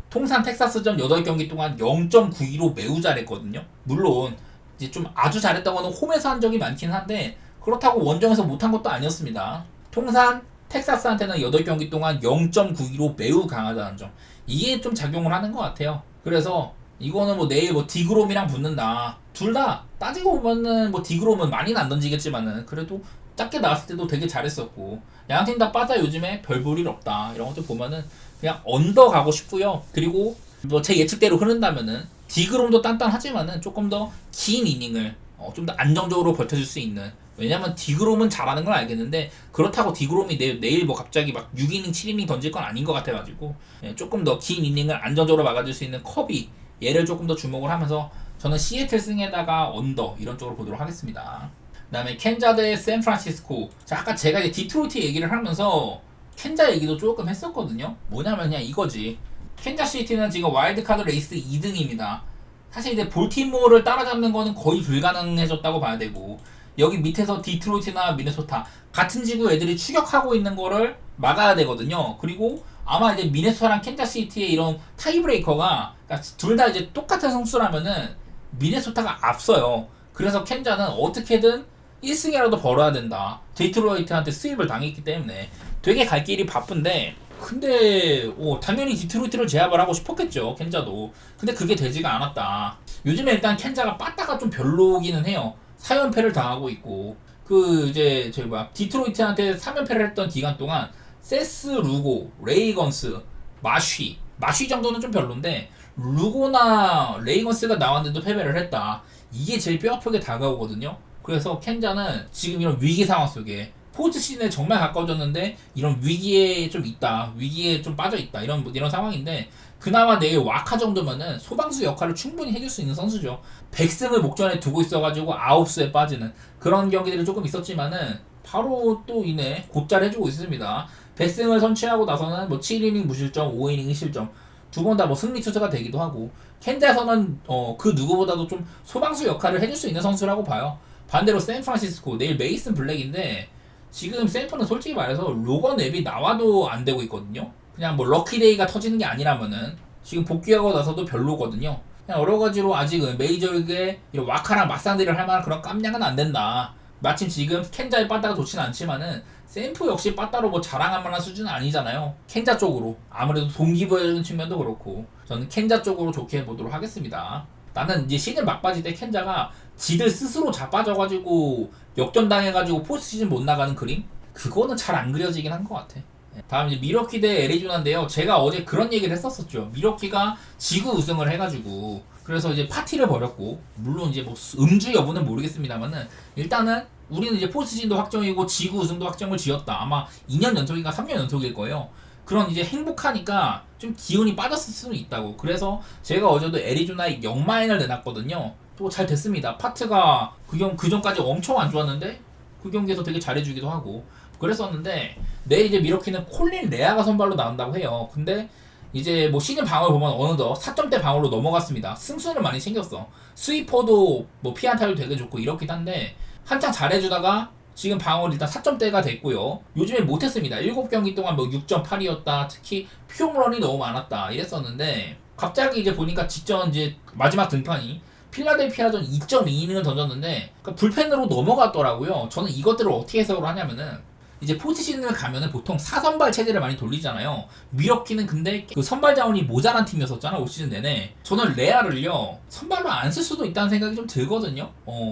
통산 텍사스전 8경기 동안 0.92로 매우 잘했거든요. 물론 이제 좀 아주 잘했다고 하는 홈에서 한 적이 많긴 한데 그렇다고 원정에서 못한 것도 아니었습니다. 통산 텍사스한테는 8경기 동안 0.92로 매우 강하다는 점, 이게 좀 작용을 하는 것 같아요. 그래서 이거는 뭐 내일 뭐 디그롬이랑 붙는다, 둘 다 따지고 보면은 뭐 디그롬은 많이는 안 던지겠지만은 그래도 작게 나왔을 때도 되게 잘했었고 양팀 다 빠져 요즘에 별 볼 일 없다 이런 것들 보면은 그냥 언더 가고 싶고요. 그리고 뭐 제 예측대로 흐른다면은 디그롬도 단단하지만은 조금 더 긴 이닝을 좀 더 안정적으로 버텨줄 수 있는, 왜냐면 디그롬은 잘하는 걸 알겠는데 그렇다고 디그롬이 내일 뭐 갑자기 막 6이닝 7이닝 던질 건 아닌 것 같아가지고 조금 더 긴 이닝을 안정적으로 막아줄 수 있는 커비, 얘를 조금 더 주목을 하면서 저는 시애틀 승에다가 언더 이런 쪽으로 보도록 하겠습니다. 그 다음에 켄자 대 샌프란시스코. 자, 아까 제가 이제 디트로이트 얘기를 하면서 켄자 얘기도 조금 했었거든요. 뭐냐면 그냥 이거지. 켄자시티는 지금 와일드카드 레이스 2등입니다. 사실 이제 볼티모어를 따라잡는 거는 거의 불가능해졌다고 봐야 되고 여기 밑에서 디트로이트나 미네소타 같은 지구 애들이 추격하고 있는 거를 막아야 되거든요. 그리고 아마 이제 미네소타랑 켄자시티의 이런 타이브레이커가 그러니까 둘 다 이제 똑같은 성수라면은 미네소타가 앞서요. 그래서 켄자는 어떻게든 1승이라도 벌어야 된다. 디트로이트한테 스윕을 당했기 때문에 되게 갈 길이 바쁜데 근데 당연히 디트로이트를 제압을 하고 싶었겠죠. 켄자도. 근데 그게 되지가 않았다. 요즘에 일단 켄자가 빠따가 좀 별로기는 해요. 4연패를 당하고 있고 그 이제 저기 디트로이트한테 3연패를 했던 기간 동안 세스, 루고, 레이건스, 마쉬 정도는 좀 별론데 루고나 레이건스가 나왔는데도 패배를 했다. 이게 제일 뼈아프게 다가오거든요. 그래서 켄자는 지금 이런 위기 상황 속에 포스트 시즌에 정말 가까워졌는데 이런 위기에 좀 있다, 위기에 좀 빠져있다 이런 상황인데 그나마 내일 와카 정도면은 소방수 역할을 충분히 해줄 수 있는 선수죠. 100승을 목전에 두고 있어가지고 9수에 빠지는 그런 경기들이 조금 있었지만은 바로 또 이내 곧잘 해주고 있습니다. 100승을 선취하고 나서는 뭐 7이닝 무실점, 5이닝 실점 두 번 다 뭐 승리 투수가 되기도 하고 켄자에서는 그 누구보다도 좀 소방수 역할을 해줄 수 있는 선수라고 봐요. 반대로 샌프란시스코 내일 메이슨 블랙인데 지금 샌프는 솔직히 말해서 로건 앱이 나와도 안 되고 있거든요. 그냥 뭐 럭키데이가 터지는 게 아니라면은 지금 복귀하고 나서도 별로거든요. 그냥 여러 가지로 아직은 메이저리그에 이런 와카랑 맞상대를 할 만한 그런 깜냥은 안 된다. 마침 지금 켄자의 빠따가 좋지는 않지만은 샌프 역시 빠따로 뭐 자랑할 만한 수준은 아니잖아요. 켄자 쪽으로 아무래도 동기부여적인 측면도 그렇고 저는 켄자 쪽으로 좋게 보도록 하겠습니다. 나는 이제 시즌 막바지 때 켄자가 지들 스스로 자빠져가지고 역전당해가지고 포스트시즌 못 나가는 그림? 그거는 잘 안 그려지긴 한 것 같아. 다음 이제 미러키 대 애리조나인데요. 제가 어제 그런 얘기를 했었었죠. 미러키가 지구 우승을 해가지고 그래서 이제 파티를 벌였고 물론 이제 뭐 음주 여부는 모르겠습니다만은 일단은 우리는 이제 포스트시즌도 확정이고 지구 우승도 확정을 지었다. 아마 2년 연속인가 3년 연속일 거예요. 그런 이제 행복하니까 좀 기운이 빠졌을 수는 있다고. 그래서 제가 어제도 애리조나에 영마인을 내놨거든요. 또 잘 됐습니다. 파트가 그 전까지 엄청 안 좋았는데 그 경기에서 되게 잘해주기도 하고 그랬었는데 내일 이제 미러키는 콜린 레아가 선발로 나온다고 해요. 근데 이제 뭐 시즌 방어를 보면 어느덧 4점대 방어로 넘어갔습니다. 승수는 많이 챙겼어. 스위퍼도 뭐 피안타율 되게 좋고 이렇긴 한데 한창 잘해주다가 지금 방어를 일단 4점대가 됐고요. 요즘에 못했습니다. 7경기 동안 뭐 6.8이었다. 특히 퓨홈런이 너무 많았다. 이랬었는데 갑자기 이제 보니까 직전 이제 마지막 등판이 필라델피아전 2.2이닝을 던졌는데 그러니까 불펜으로 넘어갔더라고요. 저는 이것들을 어떻게 해석을 하냐면은 이제 포스트 시즌을 가면은 보통 4선발 체제를 많이 돌리잖아요. 미러키는 근데 그 선발 자원이 모자란 팀이었었잖아, 올 시즌 내내. 저는 레아를요 선발로 안 쓸 수도 있다는 생각이 좀 들거든요.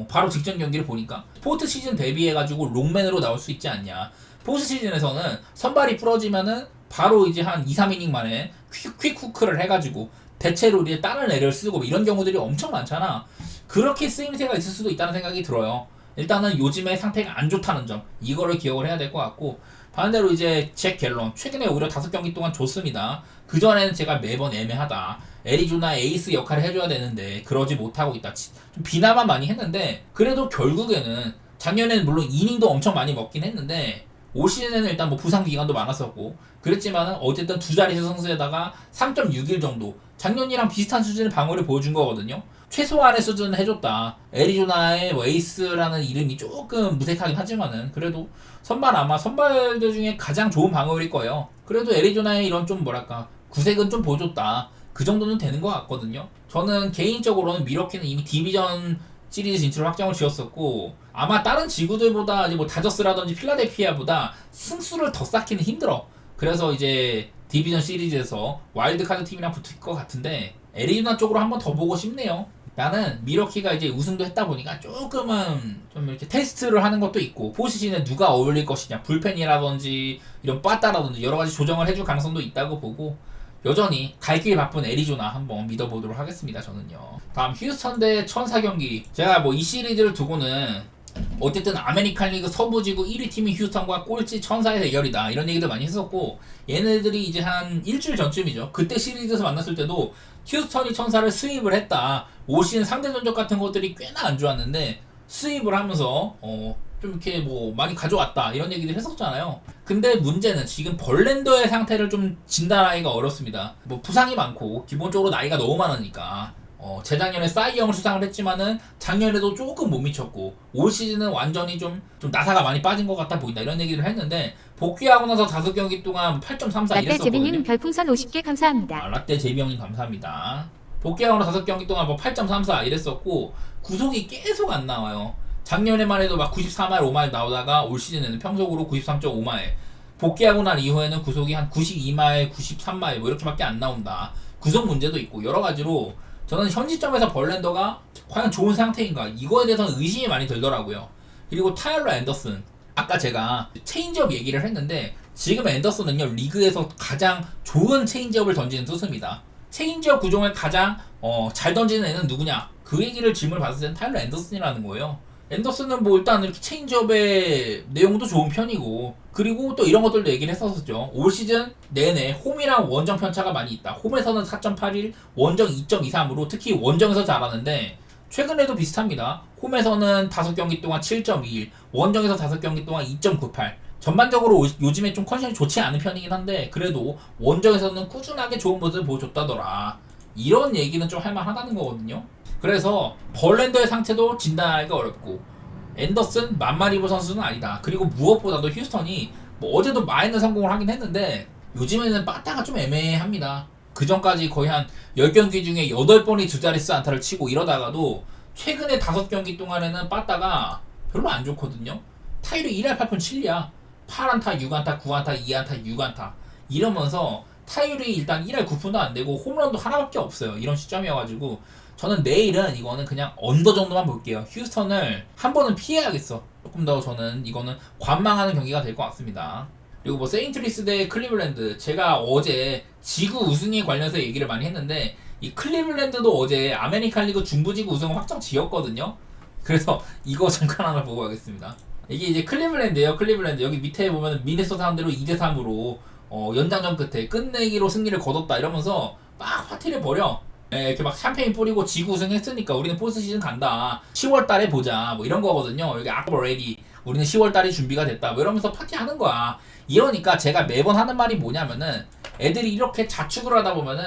바로 직전 경기를 보니까 포스트 시즌 대비해가지고 롱맨으로 나올 수 있지 않냐. 포스트 시즌에서는 선발이 부러지면은 바로 이제 한 2, 3이닝 만에 퀵후크를 해가지고 대체로 이제 다른 애를 쓰고 뭐 이런 경우들이 엄청 많잖아. 그렇게 쓰임새가 있을 수도 있다는 생각이 들어요. 일단은 요즘에 상태가 안 좋다는 점, 이거를 기억을 해야 될 것 같고, 반대로 이제 잭 갤런 최근에 오히려 5경기 동안 좋습니다. 그전에는 제가 매번 애매하다, 애리조나 에이스 역할을 해줘야 되는데 그러지 못하고 있다, 좀 비난만 많이 했는데, 그래도 결국에는 작년에는 물론 이닝도 엄청 많이 먹긴 했는데 올 시즌에는 일단 뭐 부상 기간도 많았었고 그랬지만은 어쨌든 두 자릿수 승수에다가 3.61 정도, 작년이랑 비슷한 수준의 방어를 보여준 거거든요. 최소한의 수준은 해줬다. 애리조나의 뭐 에이스라는 이름이 조금 무색하긴 하지만은 그래도 아마 선발들 중에 가장 좋은 방어율일 거예요. 그래도 애리조나의 이런 좀 뭐랄까 구색은 좀 보여줬다, 그 정도는 되는 것 같거든요. 저는 개인적으로는 미러키는 이미 디비전 시리즈 진출을 확정을 지었었고, 아마 다른 지구들보다 이제 뭐 다저스라든지 필라델피아보다 승수를 더 쌓기는 힘들어. 그래서 이제 디비전 시리즈에서 와일드카드 팀이랑 붙을 것 같은데 애리조나 쪽으로 한번 더 보고 싶네요. 나는 미러키가 이제 우승도 했다 보니까 조금은 좀 이렇게 테스트를 하는 것도 있고, 포지션에 누가 어울릴 것이냐, 불펜이라든지 이런 빠따라든지 여러 가지 조정을 해줄 가능성도 있다고 보고, 여전히 갈 길 바쁜 애리조나 한번 믿어보도록 하겠습니다. 저는요. 다음 휴스턴 대 천사 경기. 제가 뭐 이 시리즈를 두고는 어쨌든 아메리칸 리그 서부지구 1위 팀인 휴스턴과 꼴찌 천사의 대결이다, 이런 얘기도 많이 했었고, 얘네들이 이제 한 일주일 전쯤이죠. 그때 시리즈에서 만났을 때도 휴스턴이 천사를 스윕을 했다, 올 시즌 상대 전적 같은 것들이 꽤나 안 좋았는데 스윕을 하면서 좀 이렇게 뭐 많이 가져왔다, 이런 얘기들 했었잖아요. 근데 문제는 지금 벌랜더의 상태를 좀 진단하기가 어렵습니다. 뭐 부상이 많고 기본적으로 나이가 너무 많으니까 재작년에 싸이영을 수상을 했지만은 작년에도 조금 못 미쳤고 올 시즌은 완전히 좀 나사가 많이 빠진 것 같아 보인다, 이런 얘기를 했는데, 복귀하고 나서 5경기 동안 8.34 라떼 이랬었거든요. 제비님 별풍선 50개 감사합니다. 라떼 제비형님 감사합니다. 복귀하고 나서 5경기 동안 뭐 8.34 이랬었고 구속이 계속 안 나와요. 작년에만 해도 막 94마일 5마일 나오다가 올 시즌에는 평소적으로 93.5마일, 복귀하고 난 이후에는 구속이 한 92마일 93마일 뭐 이렇게밖에 안 나온다. 구속 문제도 있고 여러 가지로 저는 현 시점에서 벌랜더가 과연 좋은 상태인가, 이거에 대해서는 의심이 많이 들더라고요. 그리고 타일러 앤더슨, 아까 제가 체인지업 얘기를 했는데 지금 앤더슨은요 리그에서 가장 좋은 체인지업을 던지는 투수입니다. 체인지업 구종을 가장 잘 던지는 애는 누구냐, 그 얘기를 질문을 받았을 때는 타일러 앤더슨이라는 거예요. 앤더슨은 뭐 일단 이렇게 체인지업의 내용도 좋은 편이고, 그리고 또 이런 것들도 얘기를 했었죠. 올 시즌 내내 홈이랑 원정 편차가 많이 있다. 홈에서는 4.81, 원정 2.23으로 특히 원정에서 잘하는데 최근에도 비슷합니다. 홈에서는 5경기 동안 7.21, 원정에서 5경기 동안 2.98. 전반적으로 요즘에 좀 컨디션이 좋지 않은 편이긴 한데 그래도 원정에서는 꾸준하게 좋은 모습을 보여줬다더라, 이런 얘기는 좀 할만하다는 거거든요. 그래서 벌랜더의 상태도 진단하기가 어렵고 앤더슨 만마리브 선수는 아니다. 그리고 무엇보다도 휴스턴이 뭐 어제도 마이너 성공을 하긴 했는데 요즘에는 빠따가 좀 애매합니다. 그 전까지 거의 한 10경기 중에 8번이 두 자릿수 안타를 치고 이러다가도 최근에 5경기 동안에는 빠따가 별로 안 좋거든요. 타율이 1할 8푼 7리야 8안타 6안타 9안타 2안타 6안타 이러면서 타율이 일단 1할 9푼도 안 되고 홈런도 하나밖에 없어요. 이런 시점이어가지고 저는 내일은 이거는 그냥 언더 정도만 볼게요. 휴스턴을 한 번은 피해야겠어. 조금 더 저는 이거는 관망하는 경기가 될 것 같습니다. 그리고 뭐 세인트루이스 대 클리블랜드, 제가 어제 지구 우승에 관련해서 얘기를 많이 했는데 이 클리블랜드도 어제 아메리칸 리그 중부지구 우승을 확정 지었거든요. 그래서 이거 잠깐 하나 보고 가겠습니다. 이게 이제 클리블랜드예요. 클리블랜드 여기 밑에 보면 미네소타 상대로 2대3으로 연장전 끝에 끝내기로 승리를 거뒀다 이러면서 막 파티를 벌여. 이렇게 막 샴페인 뿌리고 지구 우승했으니까 우리는 포스트 시즌 간다, 10월 달에 보자 뭐 이런 거거든요. 여기 아까 레디 우리는 10월 달에 준비가 됐다 뭐 이러면서 파티하는 거야. 이러니까 제가 매번 하는 말이 뭐냐면은 애들이 이렇게 자축을 하다 보면은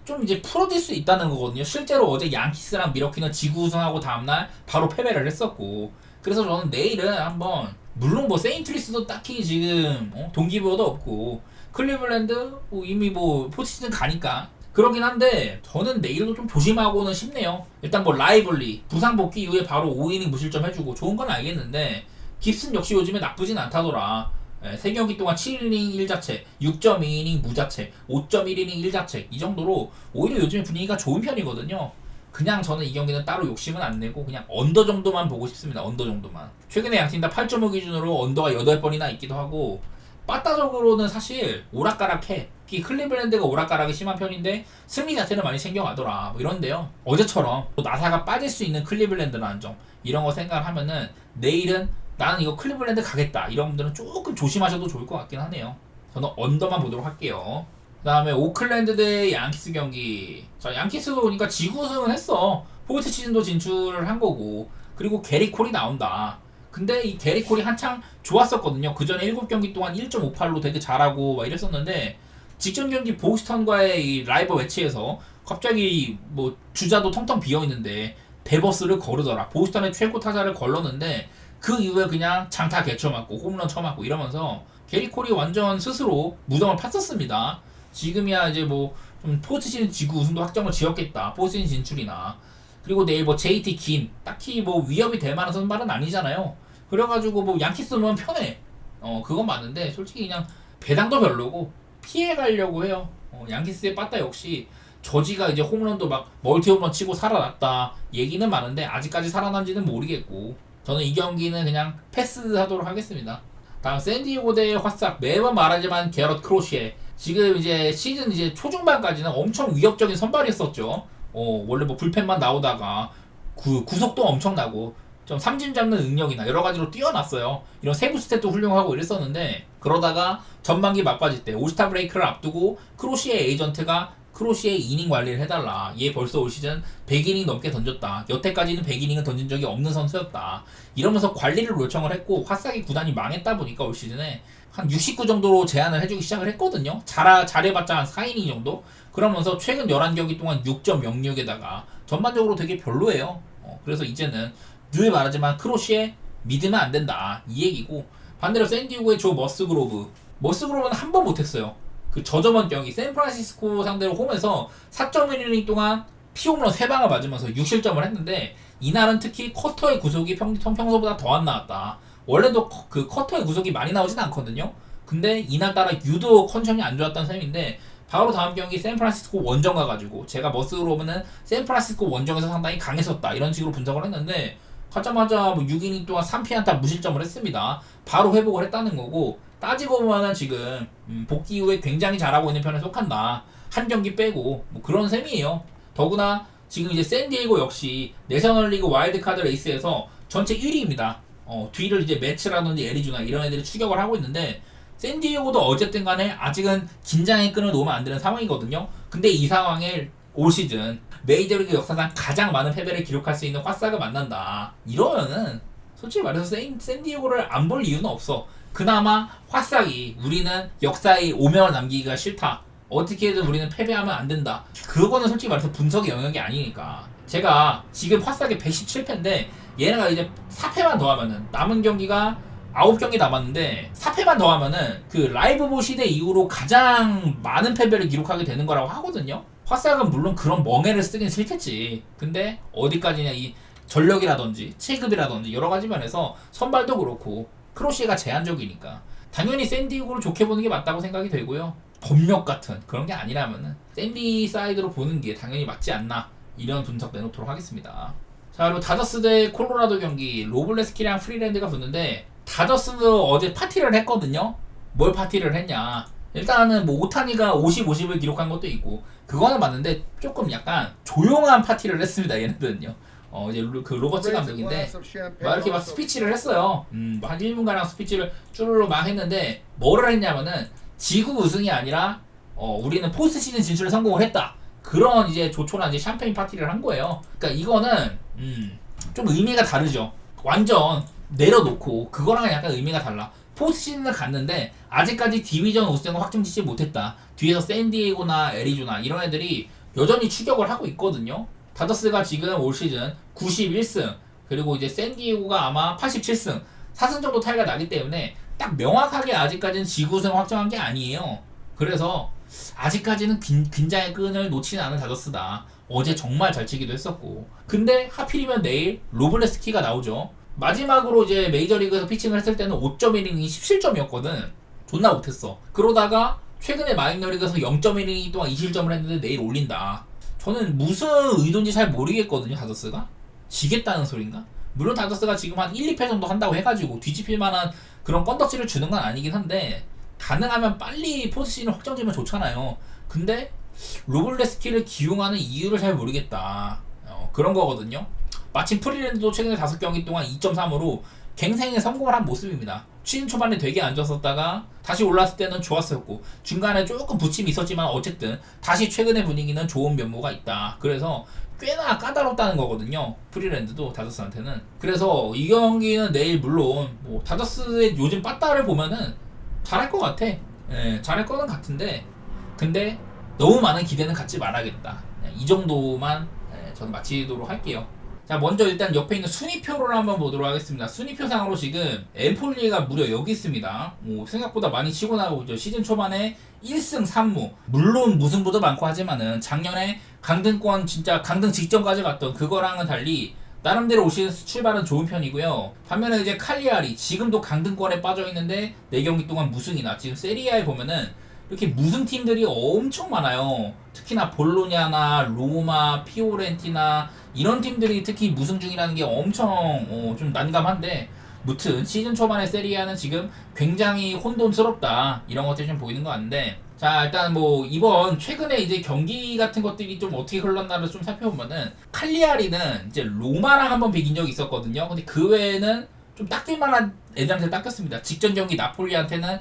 좀 이제 풀어질 수 있다는 거거든요. 실제로 어제 양키스랑 미러키는 지구 우승하고 다음날 바로 패배를 했었고, 그래서 저는 내일은 한번, 물론 뭐 세인트루이스도 딱히 지금 동기부여도 없고 클리블랜드 뭐 이미 뭐 포스트시즌 가니까 그러긴 한데 저는 내일도 좀 조심하고는 싶네요. 일단 뭐 라이벌리 부상 복귀 이후에 바로 5이닝 무실점 해주고 좋은 건 알겠는데 깁슨 역시 요즘에 나쁘진 않다더라. 3경기 동안 7이닝 1자책, 6.2이닝 무자책, 5.1이닝 1자책 이 정도로 오히려 요즘에 분위기가 좋은 편이거든요. 그냥 저는 이 경기는 따로 욕심은 안 내고 그냥 언더 정도만 보고 싶습니다. 언더 정도만. 최근에 양팀 다 8.5 기준으로 언더가 8번이나 있기도 하고 빠따적으로는 사실 오락가락해. 특히 클리블랜드가 오락가락이 심한 편인데 승리 자체는 많이 챙겨가더라. 뭐 이런데요. 어제처럼 또 나사가 빠질 수 있는 클리블랜드라는 점 이런 거 생각하면은 내일은 나는 이거 클리블랜드 가겠다. 이런 분들은 조금 조심하셔도 좋을 것 같긴 하네요. 저는 언더만 보도록 할게요. 그 다음에 오클랜드 대 양키스 경기. 자, 양키스도 보니까 지구 우승은 했어. 포스트 시즌도 진출을 한 거고. 그리고 게리 콜이 나온다. 근데 이 게리 콜이 한창 좋았었거든요. 그 전에 7경기 동안 1.58로 되게 잘하고 막 이랬었는데 직전 경기 보스턴과의 이 라이벌 매치에서 갑자기 뭐 주자도 텅텅 비어 있는데 베버스를 거르더라. 보스턴의 최고 타자를 걸렀는데 그 이후에 그냥 장타 개쳐맞고 홈런 쳐맞고 이러면서 게리 콜이 완전 스스로 무덤을 팠었습니다. 지금이야 이제 뭐 좀 포스트 시즌 지구 우승도 확정을 지었겠다. 포스트 시즌 진출이나. 그리고 내일 뭐 JT 긴 딱히 뭐 위협이 될 만한 선발은 아니잖아요. 그래가지고 뭐 양키스 놓으면 편해. 그건 맞는데 솔직히 그냥 배당도 별로고 피해 가려고 해요. 양키스의 빠따 역시 저지가 이제 홈런도 막 멀티 홈런 치고 살아났다 얘기는 많은데 아직까지 살아난지는 모르겠고 저는 이 경기는 그냥 패스하도록 하겠습니다. 다음 샌디에고 대 화싹. 매번 말하지만 게럿 크로시에 지금 이제 시즌 이제 초중반까지는 엄청 위협적인 선발이었었죠. 원래 뭐 불펜만 나오다가 구속도 엄청나고 좀 삼진 잡는 능력이나 여러 가지로 뛰어났어요. 이런 세부 스탯도 훌륭하고 이랬었는데 그러다가 전반기 막바지 때 올스타 브레이크를 앞두고 크로시에 에이전트가 크로시의 이닝 관리를 해달라. 얘 벌써 올 시즌 100이닝 넘게 던졌다. 여태까지는 100이닝을 던진 적이 없는 선수였다. 이러면서 관리를 요청을 했고 화싹이 구단이 망했다 보니까 올 시즌에 한 69 정도로 제한을 해주기 시작을 했거든요. 잘해봤자 한 4이닝 정도? 그러면서 최근 11경기 동안 6.06에다가 전반적으로 되게 별로예요. 그래서 이제는 늘 말하지만 크로시에 믿으면 안 된다. 이 얘기고 반대로 샌디에고의 조 머스그로브는 한 번 못했어요. 그 저저번 경기 샌프란시스코 상대로 홈에서 4.1이닝 동안 피홈런 3방을 맞으면서 6실점을 했는데 이날은 특히 커터의 구속이 평소보다 더 안 나왔다. 원래도 그 커터의 구속이 많이 나오진 않거든요. 근데 이날따라 유독 컨디션이 안 좋았던 셈인데 바로 다음 경기 샌프란시스코 원정 가가지고 제가 머스그로브는 샌프란시스코 원정에서 상당히 강했었다 이런 식으로 분석을 했는데 가자마자 뭐 6이닝 동안 3피안타 무실점을 했습니다. 바로 회복을 했다는 거고 따지고 보면은 지금 복귀 이후에 굉장히 잘하고 있는 편에 속한다. 한 경기 빼고 뭐 그런 셈이에요. 더구나 지금 이제 샌디에고 역시 내셔널리그 와일드카드 레이스에서 전체 1위입니다. 뒤를 이제 매츠라든지 애리조나 이런 애들이 추격을 하고 있는데 샌디에고도 어쨌든 간에 아직은 긴장의 끈을 놓으면 안 되는 상황이거든요. 근데 이 상황에 올 시즌 메이저리그 역사상 가장 많은 패배를 기록할 수 있는 화싹을 만난다. 이러면은 솔직히 말해서 샌디에고를 안 볼 이유는 없어. 그나마 화싹이 우리는 역사의 오명을 남기기가 싫다. 어떻게든 우리는 패배하면 안 된다. 그거는 솔직히 말해서 분석의 영역이 아니니까. 제가 지금 화싹이 117패인데 얘네가 이제 4패만 더하면은 남은 경기가 9경기 남았는데 4패만 더하면은 그 라이브보 시대 이후로 가장 많은 패배를 기록하게 되는 거라고 하거든요. 화싹은 물론 그런 멍해를 쓰긴 싫겠지. 근데 어디까지냐 이 전력이라든지 체급이라든지 여러 가지 면에서 선발도 그렇고 크로시가 제한적이니까 당연히 샌디에고를 좋게 보는 게 맞다고 생각이 되고요. 법력 같은 그런 게 아니라면은 샌디 사이드로 보는 게 당연히 맞지 않나 이런 분석 내놓도록 하겠습니다. 자 그리고 다저스 대 콜로라도 경기 로블레스키랑 프리랜드가 붙는데 다저스도 어제 파티를 했거든요. 뭘 파티를 했냐 일단은 뭐 오타니가 50을 기록한 것도 있고 그거는 맞는데 조금 약간 조용한 파티를 했습니다. 얘네들은요. 이제 그 로버츠 감독인데 막 이렇게 막 스피치를 했어요. 한 1분가량 스피치를 쭈르르 막 했는데 뭐를 했냐면은 지구 우승이 아니라 우리는 포스트 시즌 진출에 성공을 했다. 그런 이제 조촐한 이제 샴페인 파티를 한 거예요. 그러니까 이거는 좀 의미가 다르죠. 완전 내려놓고 그거랑은 약간 의미가 달라. 포스트 시즌을 갔는데 아직까지 디비전 우승을 확정짓지 못했다. 뒤에서 샌디에고나 애리조나 이런 애들이 여전히 추격을 하고 있거든요. 다저스가 지금 올 시즌 91승 그리고 이제 샌디에고가 아마 87승 4승 정도 차이가 나기 때문에 딱 명확하게 아직까지는 지구우승 확정한 게 아니에요. 그래서 아직까지는 긴장의 끈을 놓치는 않은 다저스다. 어제 정말 잘 치기도 했었고 근데 하필이면 내일 로블레스키가 나오죠. 마지막으로 이제 메이저리그에서 피칭을 했을 때는 5.1이닝이 17점이었거든. 존나 못했어. 그러다가 최근에 마이너리그에서 0.1이닝 동안 2실점을 했는데 내일 올린다. 저는 무슨 의도인지 잘 모르겠거든요. 다저스가 지겠다는 소린가? 물론 다저스가 지금 한 1, 2패 정도 한다고 해가지고 뒤집힐 만한 그런 건덕지를 주는 건 아니긴 한데, 가능하면 빨리 포스트시즌 확정지면 좋잖아요. 근데 로블레스키를 기용하는 이유를 잘 모르겠다. 그런 거거든요. 마침 프리랜드도 최근에 5경기 동안 2.3으로 갱생에 성공을 한 모습입니다. 시즌 초반에 되게 안 좋았었다가 다시 올랐을 때는 좋았었고, 중간에 조금 부침이 있었지만 어쨌든 다시 최근의 분위기는 좋은 면모가 있다. 그래서 꽤나 까다롭다는 거거든요. 프리랜드도 다저스한테는. 그래서 이 경기는 내일 물론 뭐 다저스의 요즘 빠따를 보면은 잘할 것 같아. 예, 잘할 거는 같은데, 근데 너무 많은 기대는 갖지 말아야겠다. 이 정도만 저는 마치도록 할게요. 자, 먼저 일단 옆에 있는 순위표를 한번 보도록 하겠습니다. 순위표상으로 지금 엠폴리가 무려 여기 있습니다. 생각보다 많이 치고 나가고 있죠. 시즌 초반에 1승 3무. 물론 무승부도 많고 하지만은 작년에 강등권 진짜 강등 직전까지 갔던 그거랑은 달리 나름대로 올 시즌 출발은 좋은 편이고요. 반면에 이제 칼리아리 지금도 강등권에 빠져 있는데 4경기 동안 무승이나, 지금 세리아에 보면은 이렇게 무승 팀들이 엄청 많아요. 특히나 볼로냐나 로마, 피오렌티나 이런 팀들이 특히 무승 중이라는 게 엄청 좀 난감한데, 무튼 시즌 초반에 세리아는 지금 굉장히 혼돈스럽다, 이런 것들이 좀 보이는 것 같은데, 자, 일단 뭐 이번 최근에 이제 경기 같은 것들이 좀 어떻게 흘렀나를 좀 살펴보면은, 칼리아리는 이제 로마랑 한번 비긴 적이 있었거든요. 근데 그 외에는 좀 닦일만한 애들한테 닦였습니다. 직전 경기 나폴리한테는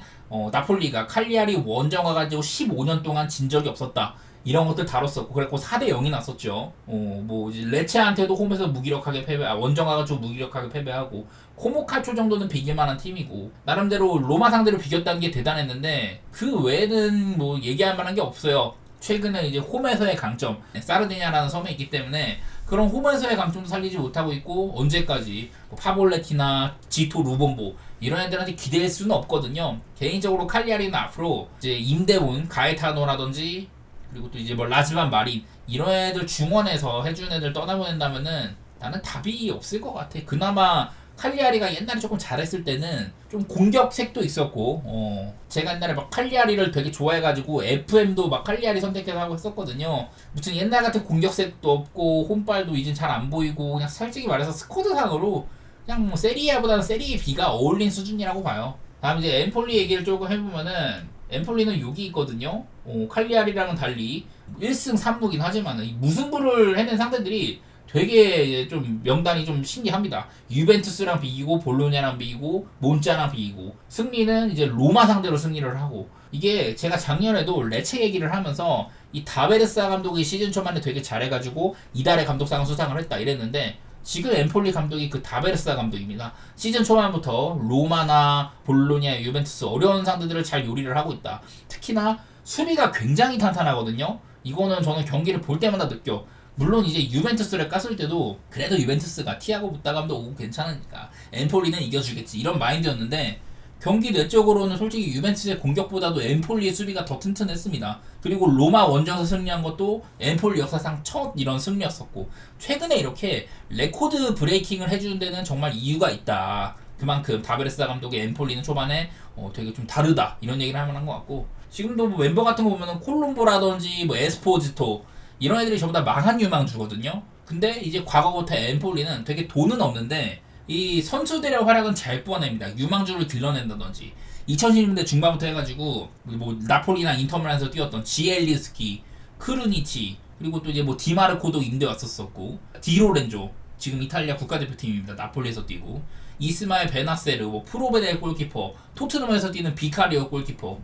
나폴리가 칼리아리 원정 가가지고 15년 동안 진 적이 없었다, 이런 것들 다뤘었고, 그랬고 4대 0이 났었죠. 뭐 이제 레체한테도 홈에서 무기력하게 원정 가가지고 무기력하게 패배하고, 코모카초 정도는 비길만한 팀이고, 나름대로 로마 상대로 비겼다는 게 대단했는데, 그 외에는 뭐 얘기할 만한 게 없어요. 최근에 이제 홈에서의 강점, 사르디냐라는 섬에 있기 때문에 그런 홈에서의 강점도 살리지 못하고 있고, 언제까지 뭐 파볼레티나 지토 루본보 이런 애들한테 기대할 수는 없거든요. 개인적으로 칼리아리는 앞으로 이제 임대분 가에타노라든지, 그리고 또 이제 뭐 라즈만 마린 이런 애들 중원에서 해준 애들 떠나보낸다면은 나는 답이 없을 것 같아. 그나마 칼리아리가 옛날에 조금 잘했을 때는 좀 공격색도 있었고, 제가 옛날에 막 칼리아리를 되게 좋아해가지고 FM도 막 칼리아리 선택해서 하고 했었거든요. 무튼 옛날 같은 공격색도 없고 홈발도 이젠 잘 안 보이고, 그냥 솔직히 말해서 스쿼드상으로 그냥 뭐 세리아보다는 세리에 B가 어울린 수준이라고 봐요. 다음 이제 엠폴리 얘기를 조금 해보면은, 엠폴리는 여기 있거든요. 칼리아리랑은 달리 1승 3무긴 하지만 무승부를 해낸 상대들이 되게 좀 명단이 좀 신기합니다. 유벤투스랑 비기고, 볼로냐랑 비기고, 몬자랑 비기고, 승리는 이제 로마 상대로 승리를 하고, 이게 제가 작년에도 레체 얘기를 하면서 이 다베르사 감독이 시즌 초반에 되게 잘해가지고 이달의 감독상을 수상을 했다 이랬는데, 지금 엠폴리 감독이 그 다베르사 감독입니다. 시즌 초반부터 로마나 볼로냐, 유벤투스 어려운 상대들을 잘 요리를 하고 있다. 특히나 수비가 굉장히 탄탄하거든요. 이거는 저는 경기를 볼 때마다 느껴. 물론 이제 유벤투스를 깠을 때도 그래도 유벤투스가 티아고 붙다 감독 오고 괜찮으니까 엠폴리는 이겨주겠지, 이런 마인드였는데, 경기 내적으로는 솔직히 유벤투스의 공격보다도 엠폴리의 수비가 더 튼튼했습니다. 그리고 로마 원정에서 승리한 것도 엠폴리 역사상 첫 이런 승리였었고, 최근에 이렇게 레코드 브레이킹을 해주는 데는 정말 이유가 있다. 그만큼 다베르사 감독의 엠폴리는 초반에 되게 좀 다르다, 이런 얘기를 할 만한 것 같고, 지금도 뭐 멤버 같은 거 보면은 콜롬보라든지 뭐 에스포지토 이런 애들이 전부 다 망한 유망주거든요. 근데 이제 과거부터 엠폴리는 되게 돈은 없는데 이 선수들의 활약은 잘 뽑아냅니다. 유망주를 길러낸다든지, 2010년대 중반부터 해가지고 뭐 나폴리나 인터밀란에서 뛰었던 지엘리스키, 크루니치, 그리고 또 이제 뭐 디마르코도 임대 왔었었고, 디로렌조 지금 이탈리아 국가대표팀입니다. 나폴리에서 뛰고, 이스마엘 베나세르, 뭐 프로베델 골키퍼, 토트넘에서 뛰는 비카리오 골키퍼,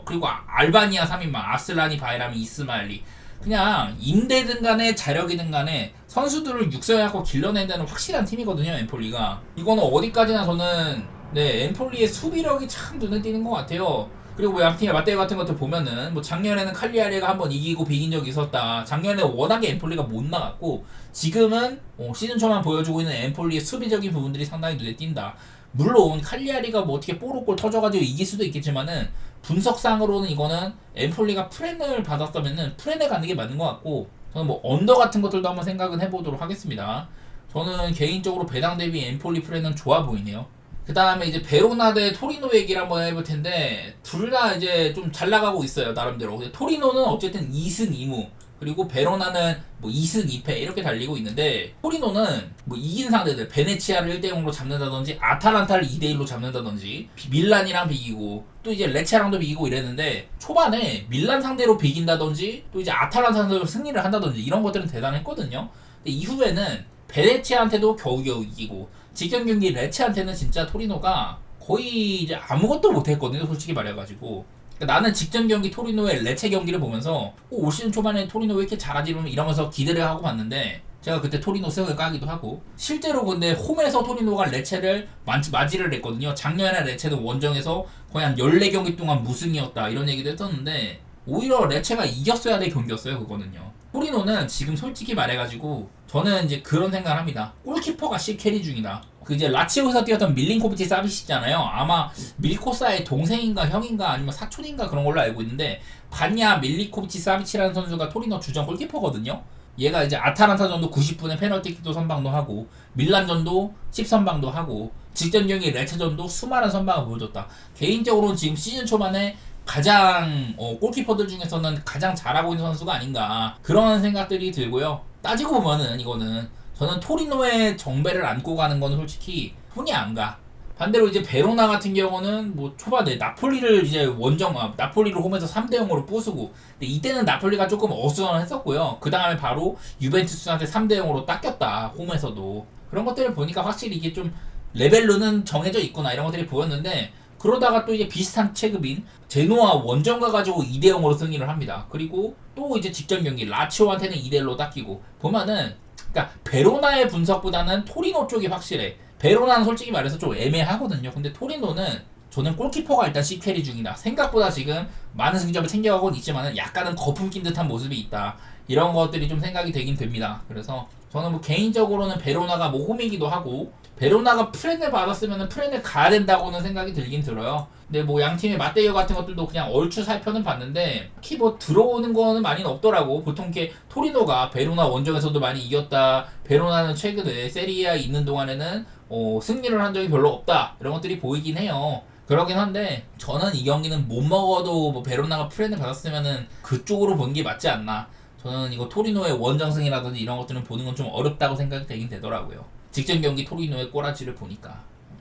그리고 알바니아 3인방 아슬라니 바이라미 이스마엘리, 그냥 임대든 간에 자력이든 간에 선수들을 육성하고 길러낸다는 확실한 팀이거든요, 엠폴리가. 이거는 어디까지나 저는 엠폴리의 수비력이 참 눈에 띄는 것 같아요. 그리고 뭐 양팀의 맞대결 같은 것들 보면은 뭐 작년에는 칼리아리가 한번 이기고 비긴 적이 있었다. 작년에 워낙에 엠폴리가 못 나갔고, 지금은 시즌 초만 보여주고 있는 엠폴리의 수비적인 부분들이 상당히 눈에 띈다. 물론 칼리아리가 뭐 어떻게 뽀록골 터져가지고 이길 수도 있겠지만은, 분석상으로는 이거는 엠폴리가 프렌을 받았다면은 프렌에 가는 게 맞는 것 같고, 저는 뭐 언더 같은 것들도 한번 생각은 해보도록 하겠습니다. 저는 개인적으로 배당 대비 엠폴리 프레는 좋아 보이네요. 그 다음에 이제 베로나 대 토리노 얘기를 한번 해볼 텐데, 둘 다 이제 좀 잘 나가고 있어요, 나름대로. 근데 토리노는 어쨌든 2승 2무, 그리고 베로나는 뭐 2승 2패 이렇게 달리고 있는데, 토리노는 뭐 이긴 상대들, 베네치아를 1대0으로 잡는다든지, 아탈란타를 2대1로 잡는다든지, 밀란이랑 비기고, 또 이제 레체랑도 비기고 이랬는데, 초반에 밀란 상대로 비긴다든지, 또 이제 아탈란타 상대로 승리를 한다든지, 이런 것들은 대단했거든요. 근데 이후에는 베네치아한테도 겨우겨우 이기고, 직전 경기 레체한테는 진짜 토리노가 거의 이제 아무것도 못했거든요, 솔직히 말해가지고. 그러니까 나는 직전 경기 토리노의 레체 경기를 보면서 올 시즌 초반에 토리노 왜 이렇게 잘하지 이러면서 기대를 하고 봤는데, 제가 그때 토리노 승을 까기도 하고, 실제로 근데 홈에서 토리노가 레체를 맞이를 했거든요. 작년에 레체는 원정에서 거의 한 14경기 동안 무승이었다 이런 얘기도 했었는데, 오히려 레체가 이겼어야 될 경기였어요, 그거는요. 토리노는 지금 솔직히 말해가지고 저는 이제 그런 생각을 합니다. 골키퍼가 C 캐리 중이다. 그 이제 라치오에서 뛰었던 밀린코비치 사비치잖아요. 아마 밀코사의 동생인가 형인가 아니면 사촌인가 그런 걸로 알고 있는데, 반야 밀리코비치 사비치라는 선수가 토리노 주전 골키퍼거든요. 얘가 이제 아탈란타전도 90분에 페널티킥도 선방도 하고, 밀란전도 10선방도 하고, 직전 경기 레체전도 수많은 선방을 보여줬다. 개인적으로는 지금 시즌 초반에 가장 골키퍼들 중에서는 가장 잘하고 있는 선수가 아닌가, 그런 생각들이 들고요. 따지고 보면은 이거는 저는 토리노의 정배를 안고 가는 건 솔직히 손이 안 가. 반대로 이제 베로나 같은 경우는 뭐 초반에 나폴리를 이제 나폴리를 홈에서 3대0으로 부수고, 근데 이때는 나폴리가 조금 어수선했었고요. 그 다음에 바로 유벤투스한테 3대0으로 닦였다, 홈에서도. 그런 것들을 보니까 확실히 이게 좀 레벨로는 정해져 있구나, 이런 것들이 보였는데, 그러다가 또 이제 비슷한 체급인 제노아 원정 가가지고 2대0으로 승리를 합니다. 그리고 또 이제 직전 경기 라치오한테는 2대1로 닦이고, 보면은 그러니까 베로나의 분석보다는 토리노 쪽이 확실해. 베로나는 솔직히 말해서 좀 애매하거든요. 근데 토리노는 저는 골키퍼가 일단 C캐리 중이다. 생각보다 지금 많은 승점을 챙겨가고는 있지만은 약간은 거품 낀 듯한 모습이 있다. 이런 것들이 좀 생각이 되긴 됩니다. 그래서 저는 뭐 개인적으로는 베로나가 뭐 홈이기도 하고, 베로나가 프렌을 받았으면 프렌을 가야 된다고는 생각이 들긴 들어요. 근데 뭐 양팀의 맞대결 같은 것들도 그냥 얼추 살펴는 봤는데, 특히 뭐 들어오는 거는 많이 없더라고. 보통 이렇게 토리노가 베로나 원정에서도 많이 이겼다, 베로나는 최근에 세리아에 있는 동안에는 승리를 한 적이 별로 없다, 이런 것들이 보이긴 해요. 그러긴 한데 저는 이 경기는 못 먹어도 뭐 베로나가 프렌을 받았으면은 그쪽으로 보는 게 맞지 않나. 저는 이거 토리노의 원정승이라든지 이런 것들은 보는 건 좀 어렵다고 생각이 되긴 되더라고요. 직전 경기 토리노의 꼬라지를 보니까.